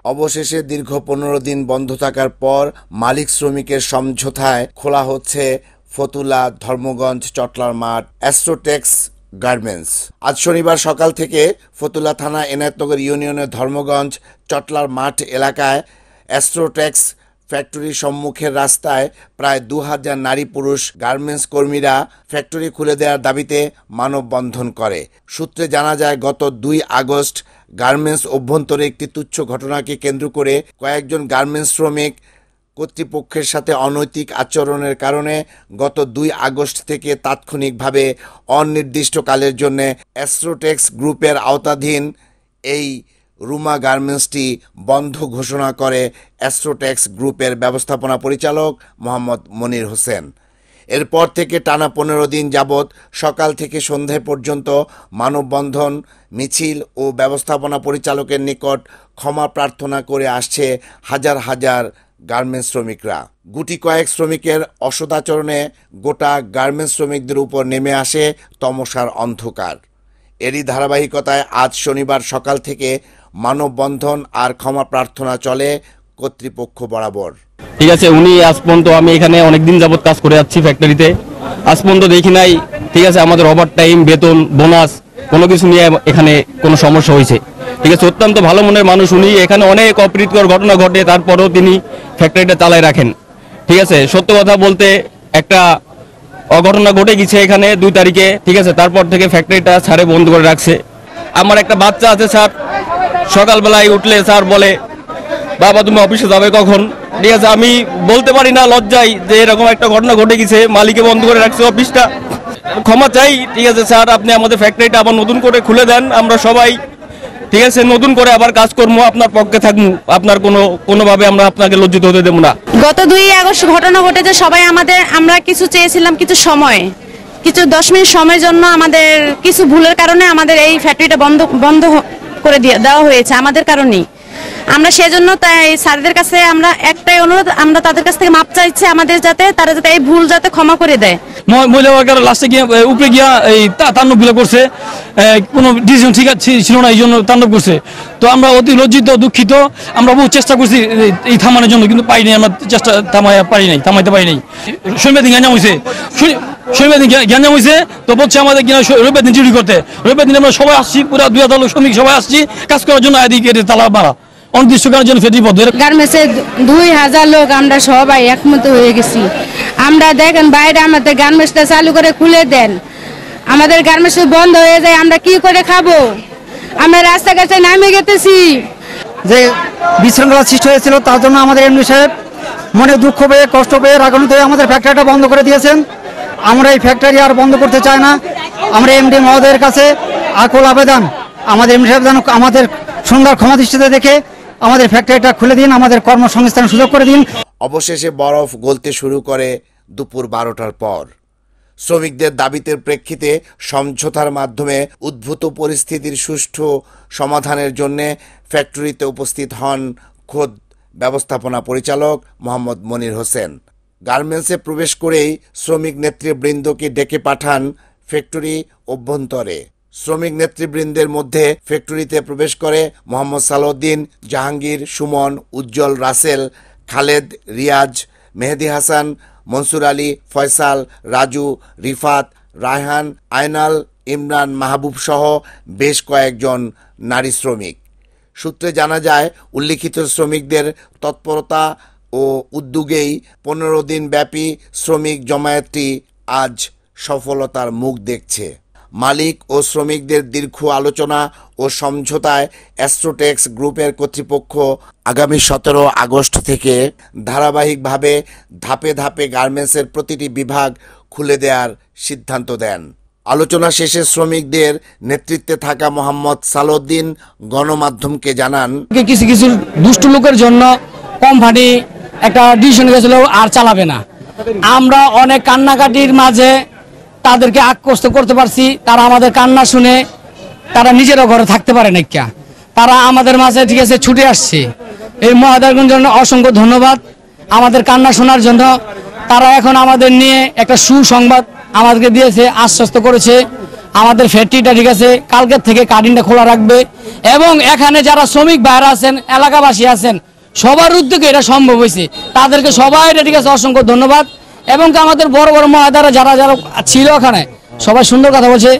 অবশেষে দীর্ঘ 15 দিন বন্ধ থাকার পর মালিক শ্রমিকের সমঝোতায় খোলা হচ্ছে ফতুল্লা ধর্মগঞ্জ চটলার মাঠ অ্যাস্ট্রোটেক্স গার্মেন্টস। আজ শনিবার সকাল থেকে ফতুল্লা থানা এনায়েতনগর ইউনিয়নের ধর্মগঞ্জ চটলার মাঠ এলাকায় অ্যাস্ট্রোটেক্স ফ্যাক্টরির সম্মুখের রাস্তায় প্রায় 2000 নারী পুরুষ গার্মেন্টস কর্মীরা ফ্যাক্টরি খুলে দেওয়ার দাবিতে মানববন্ধন করে। সূত্রে জানা যায়, গত 2 আগস্ট গার্মেন্টস অভ্যন্তরে একটি তুচ্ছ ঘটনাকে কেন্দ্র করে কয়েকজন গার্মেন্টস শ্রমিক কর্তৃপক্ষের সাথে অনৈতিক আচরণের কারণে গত 2 আগস্ট থেকে তাৎক্ষণিকভাবে অনির্দিষ্টকালের জন্য অ্যাস্ট্রোটেক্স গ্রুপের আওতাধীন এই রুমা গার্মেন্টসটি বন্ধ ঘোষণা করে অ্যাস্ট্রোটেক্স গ্রুপের ব্যবস্থাপনা পরিচালক মোহাম্মদ মনির হোসেন। এরপর থেকে টানা 15 দিন যাবৎ সকাল থেকে সন্ধ্যা পর্যন্ত মানববন্ধন, মিছিল ও ব্যবস্থাপনা পরিচালকের নিকট ক্ষমা প্রার্থনা করে আসছে হাজার হাজার গার্মেন্টস শ্রমিকরা। গুটি কয়েক শ্রমিকের অসদাচরণে গোটা গার্মেন্টস শ্রমিকদের উপর নেমে আসে তমসার অন্ধকার। এরই ধারাবাহিকতায় আজ শনিবার সকাল থেকে মানববন্ধন আর ক্ষমা প্রার্থনা চলে কর্তৃপক্ষ বরাবর। ঠিক আছে, উনি আজ পর্যন্ত, আমি এখানে অনেকদিন যাবত কাজ করে যাচ্ছি ফ্যাক্টরিতে, আজ পর্যন্ত দেখি নাই, ঠিক আছে, আমাদের ওভার টাইম, বেতন, বোনাস কোনো কিছু নিয়ে এখানে কোনো সমস্যা হয়েছে। ঠিক আছে, অত্যন্ত ভালো মনের মানুষ উনি, এখানে অনেক অপ্রীতিকর ঘটনা ঘটে তারপরেও তিনি ফ্যাক্টরিটা চালায় রাখেন। ঠিক আছে, সত্য কথা বলতে একটা অঘটনা ঘটে গেছে এখানে 2 তারিখে। ঠিক আছে, তারপর থেকে ফ্যাক্টরিটা স্যারে বন্ধ করে রাখছে। আমার একটা বাচ্চা আছে স্যার, সকালবেলায় উঠলে স্যার বলে, বাবা তুমি অফিসে যাবে কখন? ঠিক আছে, আমি বলতে পারি না, লজ্জায়, যে এরকম একটা ঘটনা ঘটে গেছে, মালিকে বন্ধ করে রাখছে অফিসটা, ক্ষমা চাই। ঠিক আছে স্যার, আপনি আমাদের ফ্যাক্টরিটা আবার নতুন করে খুলে দেন, আমরা সবাই ঠিক আছে নতুন করে আবার কাজ করবো, আপনার পক্ষে থাকবো, আপনার কোনোভাবে আমরা আপনাকে লজ্জিত হতে দেবো না। গত 2 আগস্ট ঘটনা ঘটেছে, সবাই আমরা কিছু চেয়েছিলাম, কিছু 10 মিনিট সময়ের জন্য আমাদের কিছু ভুলের কারণে আমাদের এই ফ্যাক্টরিটা বন্ধ করে দেওয়া হয়েছে, আমাদের কারণেই। আমরা সেজন্য তাই স্যারদের কাছে আমরা একটাই অনুরোধ, আমরা তাদের কাছ থেকে মাপ চাইছি, আমাদের তারা যাতে এই ভুল যাতে ক্ষমা করে দেয়। মহিলা ওয়ার্কার লাস্টে গিয়ে উপরে গিয়া এই তাণ্ডব করছে, কোনো ডিসিশন ঠিক ছিল না, এই জন্য তাণ্ডব করছে। তো আমরা অতি লজ্জিত, দুঃখিত, আমরা বহু চেষ্টা করছি এই থামানোর জন্য, কিন্তু পাইনি, আমরা চেষ্টা থামাইতে পারি নাই। শনিবার দিন গ্যাঞ্জাম হয়েছে, তো বলছে আমাদের কিনা রবিবার দিন ডিউটি করতে। রবিবার দিন আমরা সবাই আসছি, পুরো 2000 লোক শ্রমিক সবাই আসছি কাজ করার জন্য, এদিকে তালা মারা অনির্দিষ্টকালের জন্য ফেরি পথ। গার্মেন্টসের 2000 লোক আমরা সবাই একমত হয়ে গেছি। আমরা দেখেন বাইরে আমাদের গার্মেন্টসটা চালু করে খুলে দেন, আমাদের গার্মেন্টস বন্ধ হয়ে যায়, আমরা কি করে খাবো? আমরা রাস্তাঘাটে নামে গেতেছি। যে বিশৃঙ্খলা সৃষ্টি হয়েছিল তার জন্য আমাদের এমডি সাহেব মনে দুঃখ পেয়ে, কষ্ট পেয়ে, রাগান্বিত হয়ে আমাদের ফ্যাক্টরিটা বন্ধ করে দিয়েছেন। আমরা এই ফ্যাক্টরি আর বন্ধ করতে চাই না। আমরা এমডি মহোদয়ের কাছে আকুল আবেদন, আমাদের এমডি সাহেব যেন আমাদের সুন্দর ক্ষমা দৃষ্টিতে দেখে আমাদের ফ্যাক্টরিটা খুলে দিন, আমাদের কর্মসংস্থানের সুযোগ করে দিন। অবশেষে বরফ গলতে শুরু করে দুপুর 12টার পর। শ্রমিকদের দাবিতের প্রেক্ষিতে সমঝোতার মাধ্যমে উদ্ভূত পরিস্থিতির সুষ্ঠু সমাধানের জন্য ফ্যাক্টরিতে উপস্থিত হন খোদ ব্যবস্থাপনা পরিচালক মোহাম্মদ মনির হোসেন। গার্মেন্টসে প্রবেশ করেই শ্রমিক নেতৃবৃন্দকে ডেকে পাঠান ফ্যাক্টরি অভ্যন্তরে। শ্রমিক নেতৃবৃন্দের মধ্যে ফ্যাক্টরিতে প্রবেশ করে মোহাম্মদ সালাউদ্দিন, জাহাঙ্গীর, সুমন, উজ্জ্বল, রাসেল, খালেদ, রিয়াজ, মেহেদি হাসান, মনসুর আলী, ফয়সাল, রাজু, রিফাত, রায়হান, আয়নাল, ইমরান, মাহবুব সহ বেশ কয়েকজন নারী শ্রমিক। সূত্রে জানা যায়, উল্লিখিত শ্রমিকদের তৎপরতা ও উদ্যোগেই 15 দিন ব্যাপী শ্রমিক জমায়েতটি আজ সফলতার মুখ দেখছে। মালিক ও শ্রমিকদের দীর্ঘ আলোচনা ও সমঝোতায় অ্যাস্ট্রোটেক্স গ্রুপের কর্তৃপক্ষ আগামী 17 আগস্ট থেকে ধারাবাহিকভাবে ধাপে ধাপে গার্মেন্টসের প্রতিটি বিভাগ খুলে দেওয়ার সিদ্ধান্ত দেন। আলোচনা শেষে শ্রমিকদের নেতৃত্বে থাকা মোহাম্মদ সালাউদ্দিন গণমাধ্যমকে জানান, কিছু কিছু দুষ্ট লোকের জন্য কোম্পানি একটা ডিসিশন গেছিল আর চালাবে না। আমরা অনেক কান্নাকাটির মাঝে তাদেরকে আশ্বস্ত করতে পারছি, তারা আমাদের কান্না শুনে তারা নিজেরা ঘরে থাকতে পারে না কিয়া, তারা আমাদের মাঝে ঠিক আছে ছুটে আসছে। এই মহোদয়গণ জন্য অসংখ্য ধন্যবাদ আমাদের কান্না শোনার জন্য। তারা এখন আমাদের নিয়ে একটা সুসংবাদ আমাদেরকে দিয়েছে, আশ্বস্ত করেছে আমাদের ফ্যাক্টরিটা ঠিক আছে কালকের থেকে কার্টিনটা খোলা রাখবে, এবং এখানে যারা শ্রমিক ভাইরা আছেন, এলাকাবাসী আছেন, সবার উদ্যোগে এটা সম্ভব হয়েছে। তাদেরকে সবাই ঠিক আছে অসংখ্য ধন্যবাদ। এবং আমাদের বড় বড় মহোদয়রা যারা যারা ছিল ওখানে সবাই সুন্দর কথা বলছে।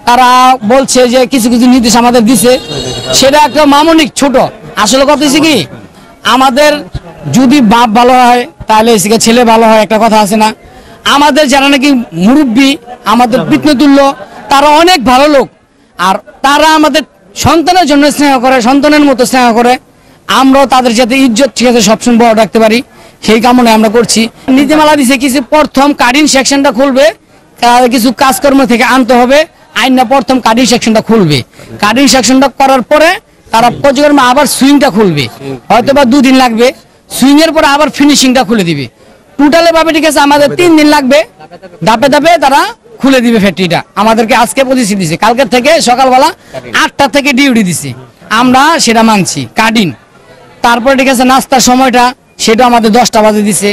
তারা বলছে যে কিছু কিছু নির্দেশ আমাদের দিছে, সেটা একটা মামুনিক ছোট। আসলে কথা হচ্ছে কি, আমাদের যদি বাপ ভালো হয় তাহলে ছেলে ভালো হয়, একটা কথা আছে না। আমাদের যারা নাকি মুরব্বী, আমাদের পিতৃতুল্য, তারা অনেক ভালো লোক, আর তারা আমাদের সন্তানের জন্য স্নেহ করে, সন্তানের মতো স্নেহ করে। আমরাও তাদের যাতে ইজ্জত ঠিক আছে সবসময় বড় রাখতে পারি, সেই কামনায় আমরা করছি। নীতিমালা দিছে কিছু, প্রথম কাটিং সেকশনটা খুলবে, কিছু কাজকর্ম থেকে আনতে হবে, আইনটা প্রথম কাটিং সেকশনটা খুলবে। কাটিং সেকশনটা করার পরে তারা কার্যক্রমে আবার সুইংটা খুলবে, হয়তো বা 2 দিন লাগবে। সুইং এর পরে আবার ফিনিশিংটা খুলে দিবে। টোটালে ভাবে ঠিক আছে আমাদের 3 দিন লাগবে, ধাপে ধাপে তারা খুলে দিবে ফ্যাক্টরিটা। আমাদেরকে আজকে প্রতিশ্রুতি দিছে, কালকের থেকে সকালবেলা 8টা থেকে ডিউটি দিছে, আমরা সেটা মানছি। কাটিং তারপরে ঠিক আছে নাস্তার সময়টা সেটা আমাদের 10টা বাজে দিছে,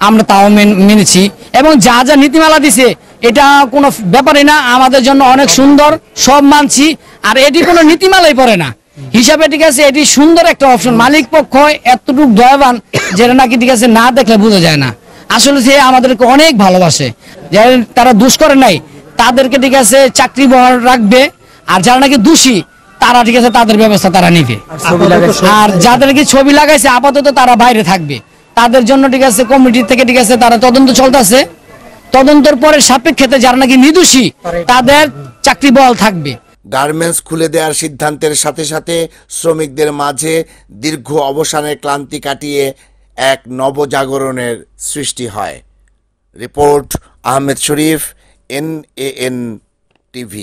আমরা তাও মেনেছি। এবং যা যা নীতিমালা দিছে এটা কোনো ব্যাপারই না, আমাদের জন্য অনেক সুন্দর, সব মানছি। আর এটি কোনো নীতিমালাই পড়ে না হিসাবে ঠিক আছে, এটি সুন্দর একটা অপশন। মালিক পক্ষ এতটুকু দয়াবান যেটা নাকি ঠিক আছে না দেখলে বোঝা যায় না। আসলে সে আমাদেরকে অনেক ভালোবাসে, যারা তারা দোষ করে নাই তাদেরকে ঠিক আছে চাকরি বহাল রাখবে, আর যারা নাকি দোষী তারা ঠিক আছে তাদের ব্যবস্থা তারা নিবে। আর যাদেরকে ছবি লাগাইছে আপাতত তারা বাইরে থাকবে, তাদের জন্য ঠিক আছে কমিটি থেকে ঠিক আছে তারা তদন্ত চলতেছে। তদন্তের পরে সাপেক্ষে যারা নাকি নির্দোষী তাদের চাকরি বহাল থাকবে। গার্মেন্টস খুলে দেওয়ার সিদ্ধান্তের সাথে সাথে শ্রমিকদের মাঝে দীর্ঘ অবসানের ক্লান্তি কাটিয়ে এক নবজাগরণের সৃষ্টি হয়। রিপোর্ট আহমেদ শরীফ, NAN TV।